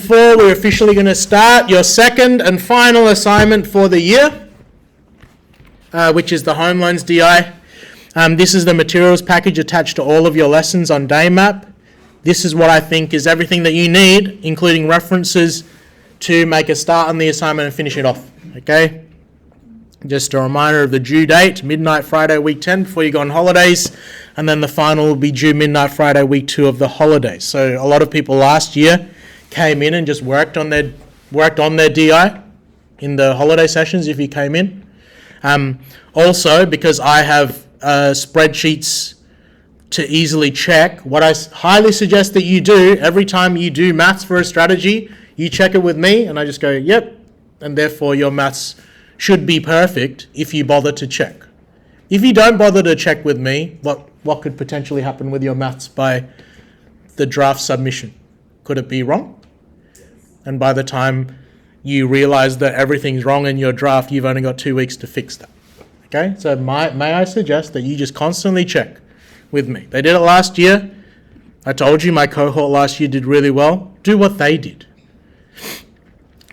Before we're officially going to start your second and final assignment for the year, which is the Home Loans DI. This is the materials package attached to all of your lessons on DayMap. This is what I think is everything that you need, including references to make a start on the assignment and finish it off. Okay? Just a reminder of the due date, midnight Friday, week 10, before you go on holidays. And then the final will be due midnight Friday, week 2 of the holidays. So a lot of people last year came in and just worked on their DI in the holiday sessions if you came in. Also, because I have spreadsheets to easily check, what I highly suggest that you do, every time you do maths for a strategy, you check it with me and I just go, yep, and therefore your maths should be perfect if you bother to check. If you don't bother to check with me, what could potentially happen with your maths by the draft submission? Could it be wrong? And by the time you realize that everything's wrong in your draft, you've only got 2 weeks to fix that. Okay, so may I suggest that you just constantly check with me. They did it last year. I told you my cohort last year did really well. Do what they did.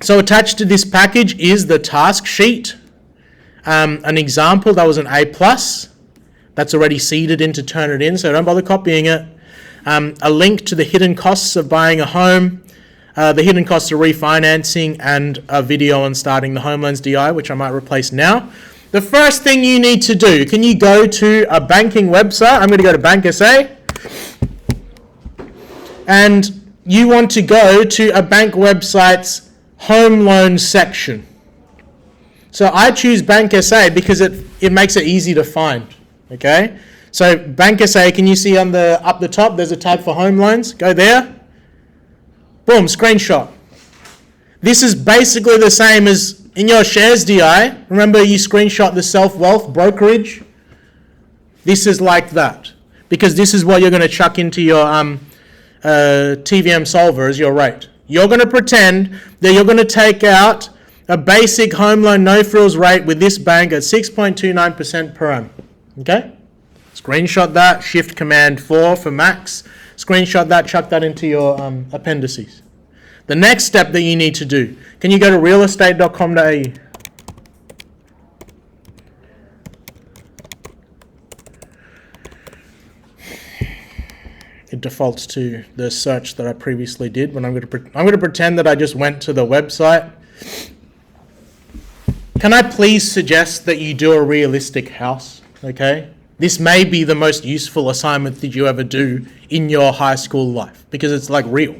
So attached to this package is the task sheet. An example, that was an A+. That's already seeded into Turnitin, so don't bother copying it. A link to the hidden costs of buying a home, the hidden costs of refinancing, and a video on starting the Home Loans DI, which I might replace now. The first thing you need to do, can you go to a banking website? I'm going to go to Bank SA. And you want to go to a bank website's home loans section. So I choose Bank SA because it makes it easy to find. Okay? So Bank SA, can you see up the top, there's a tab for home loans? Go there. Boom, screenshot. This is basically the same as in your shares DI. Remember you screenshot the self-wealth brokerage? This is like that. Because this is what you're going to chuck into your TVM solver as your rate. You're going to pretend that you're going to take out a basic home loan no-frills rate with this bank at 6.29% per annum. Okay? Screenshot that, Shift Command 4 for max. Screenshot that, chuck that into your appendices. The next step that you need to do, can you go to realestate.com.au? It defaults to the search that I previously did. When I'm going to pretend that I just went to the website. Can I please suggest that you do a realistic house? Okay? This may be the most useful assignment that you ever do in your high school life because it's like real.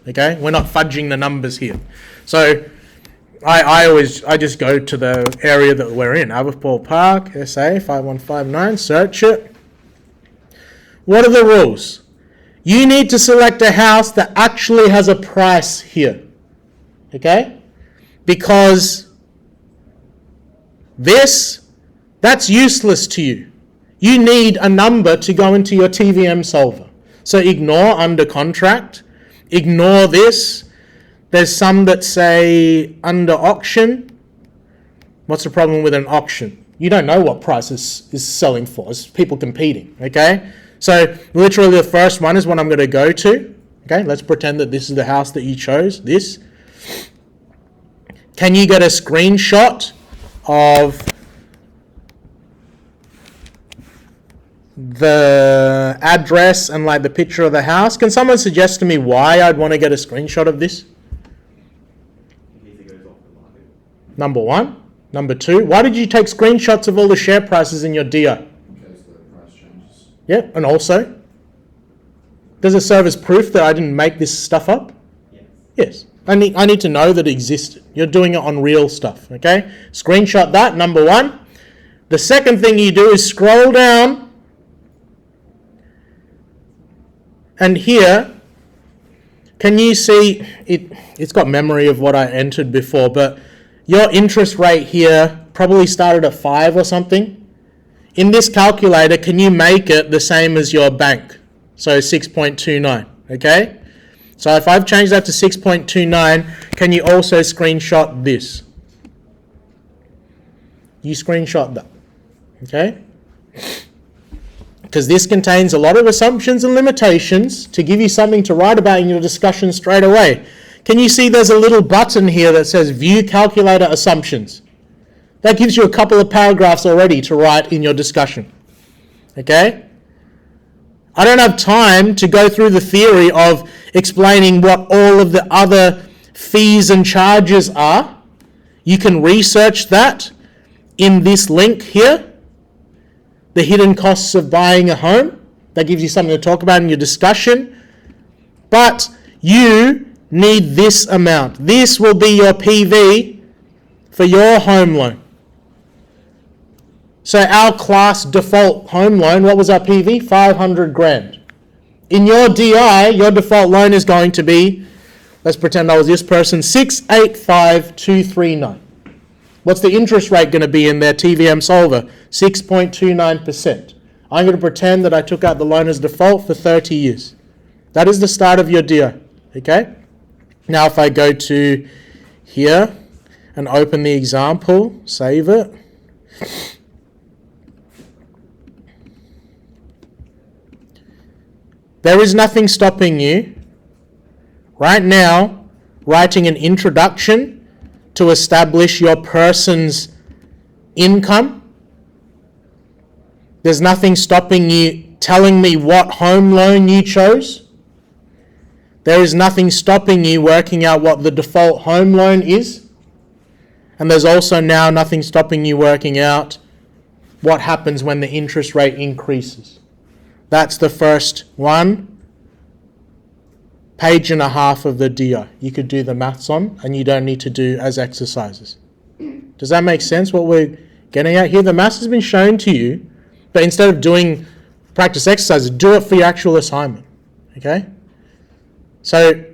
Okay? We're not fudging the numbers here. So I just go to the area that we're in. Aberfoyle Park, SA 5159, search it. What are the rules? You need to select a house that actually has a price here. Okay? Because that's useless to you. You need a number to go into your TVM solver. So ignore under contract. Ignore this. There's some that say under auction. What's the problem with an auction? You don't know what price is selling for. It's people competing. Okay? So literally the first one is what I'm going to go to. Okay? Let's pretend that this is the house that you chose. This. Can you get a screenshot of the address and like the picture of the house? Can someone suggest to me why I'd want to get a screenshot of this? Number one. Number two, why did you take screenshots of all the share prices in your DI? Because the price changes. Yeah, and also, does it serve as proof that I didn't make this stuff up? Yes. Yes. I need to know that it existed. You're doing it on real stuff, okay? Screenshot that, number one. The second thing you do is scroll down. And here, can you see, it's got memory of what I entered before, but your interest rate here probably started at 5 or something. In this calculator, can you make it the same as your bank? So 6.29, okay? So if I've changed that to 6.29, can you also screenshot this? You screenshot that, okay? Because this contains a lot of assumptions and limitations to give you something to write about in your discussion straight away. can you see there's a little button here that says View Calculator Assumptions? That gives you a couple of paragraphs already to write in your discussion. Okay? I don't have time to go through the theory of explaining what all of the other fees and charges are. You can research that in this link here. The hidden costs of buying a home. That gives you something to talk about in your discussion. But you need this amount. This will be your PV for your home loan. So our class default home loan, what was our PV? 500 grand. In your DI, your default loan is going to be, let's pretend I was this person, 685,239. What's the interest rate going to be in their TVM solver? 6.29%. I'm going to pretend that I took out the loan as default for 30 years. That is the start of your DI. Okay? Now if I go to here and open the example, save it. There is nothing stopping you right now writing an introduction to establish your person's income. There's nothing stopping you telling me what home loan you chose. There is nothing stopping you working out what the default home loan is. And there's also now nothing stopping you working out what happens when the interest rate increases. That's the first 1.5 pages of the DI. You could do the maths on, and you don't need to do as exercises. Does that make sense, what we're getting at here? The maths has been shown to you, but instead of doing practice exercises, do it for your actual assignment. Okay? So